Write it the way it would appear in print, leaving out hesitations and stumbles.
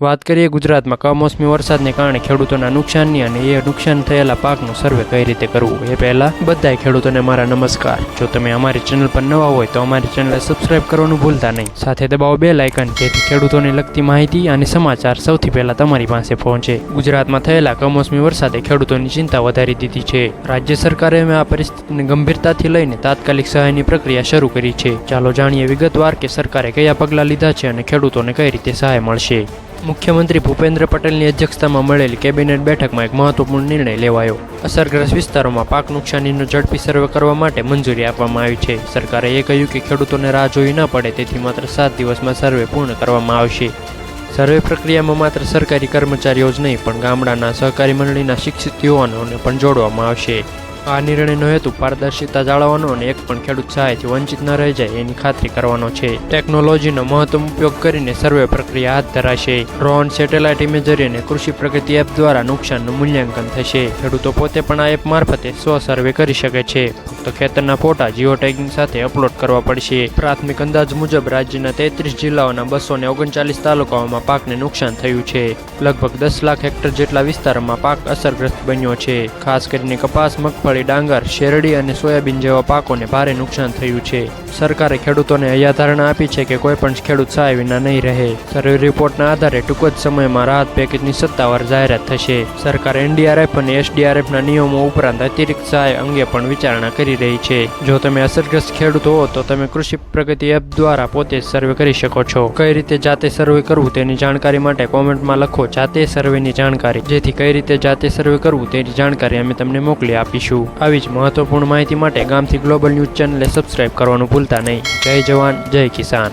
વાત કરીએ ગુજરાતમાં કમોસમી વરસાદને કારણે ખેડૂતોના નુકસાનની અને એ નુકસાન થયેલા પાકનું સર્વે કઈ રીતે કરવું એ પહેલા બધાય ખેડૂતોને મારા નમસ્કાર। જો તમે અમારી ચેનલ પર નવા હોય તો અમારી ચેનલને સબસ્ક્રાઇબ કરવાનું ભૂલતા નહીં, સાથે દબાવો બેલ આઇકન જેથી ખેડૂતોને લગતી માહિતી અને સમાચાર સૌથી પહેલા તમારી પાસે પહોંચે। ગુજરાતમાં થયેલા કમોસમી વરસાદે ખેડૂતોની ચિંતા વધારી દીધી છે। રાજ્ય સરકારે આ પરિસ્થિતિને ગંભીરતાથી લઈને તાત્કાલિક સહાયની પ્રક્રિયા શરૂ કરી છે। ચાલો જાણીએ વિગતવાર કે સરકારે કયા પગલાં લીધા છે અને ખેડૂતોને કઈ રીતે સહાય મળશે। મુખ્યમંત્રી ભૂપેન્દ્ર પટેલની અધ્યક્ષતામાં મળેલી કેબિનેટ બેઠકમાં એક મહત્વપૂર્ણ નિર્ણય લેવાયો। અસરગ્રસ્ત વિસ્તારોમાં પાક નુકસાનીનો ઝડપી સર્વે કરવા માટે મંજૂરી આપવામાં આવી છે। સરકારે એ કહ્યું કે ખેડૂતોને રાહ જોવી ન પડે તેથી માત્ર 7 દિવસમાં સર્વે પૂર્ણ કરવામાં આવશે। સર્વે પ્રક્રિયામાં માત્ર સરકારી કર્મચારીઓ જ નહીં પણ ગામડાના સહકારી મંડળીના શિક્ષિત યુવાનોને પણ જોડવામાં આવશે। આ નિર્ણયનો હેતુ પારદર્શિતા જાળવવાનો અને એક પણ ખેડૂત સહાયથી વંચિત ન રહી જાય એની ખાતરી કરવાનો છે। ટેકનોલોજીનો મહત્તમ ઉપયોગ કરીને સર્વે પ્રક્રિયા હાથ ધરાશે। ડ્રોન, સેટેલાઇટ ઇમેજરી અને કૃષિ પ્રગતિ એપ દ્વારા નુકસાનનું મૂલ્યાંકન થશે। ખેડૂતો પોતે પણ આ એપ મારફતે સર્વે કરી શકે છે। ફક્ત ખેતરના ફોટા જીઓ ટેગિંગ સાથે અપલોડ કરવા પડશે। પ્રાથમિક અંદાજ મુજબ રાજ્યના 33 જિલ્લાઓના 239 તાલુકાઓમાં પાકને નુકસાન થયું છે। લગભગ 10 લાખ હેક્ટર જેટલા વિસ્તારોમાં પાક અસરગ્રસ્ત બન્યો છે। ખાસ કરીને કપાસ, મગફળી, ડાંગર, શેરડી અને સોયાબીન જેવા પાકોને ભારે નુકસાન થયું છે। સરકારે ખેડૂતોને એ ધારણા આપી છે કે કોઈ પણ ખેડૂત સહાય વિના નહીં રહે। સર્વે રિપોર્ટના આધારે ટૂંક જ સમયમાં રાહત પેકેજની સત્તાવાર જાહેરાત થશે। સરકાર NDRF અને SDRFના નિયમો ઉપરાંત અતિરિક્ત સહાય અંગે પણ વિચારણા કરી રહી છે। જો તમે અસરગ્રસ્ત ખેડૂત હો તો તમે કૃષિ પ્રગતિ એપ દ્વારા પોતે જ સર્વે કરી શકો છો। કઈ રીતે જાતે સર્વે કરવું તેની જાણકારી માટે કોમેન્ટમાં લખો જાતે સર્વેની જાણકારી, જેથી કઈ રીતે જાતે સર્વે કરવું તેની જાણકારી અમે તમને મોકલી આપીશું। આવી જ મહત્વપૂર્ણ માહિતી માટે ગામથી ગ્લોબલ ન્યૂઝ ચેનલને સબસ્ક્રાઇબ કરવાનું ભૂલતા નહીં। જય જવાન, જય કિસાન।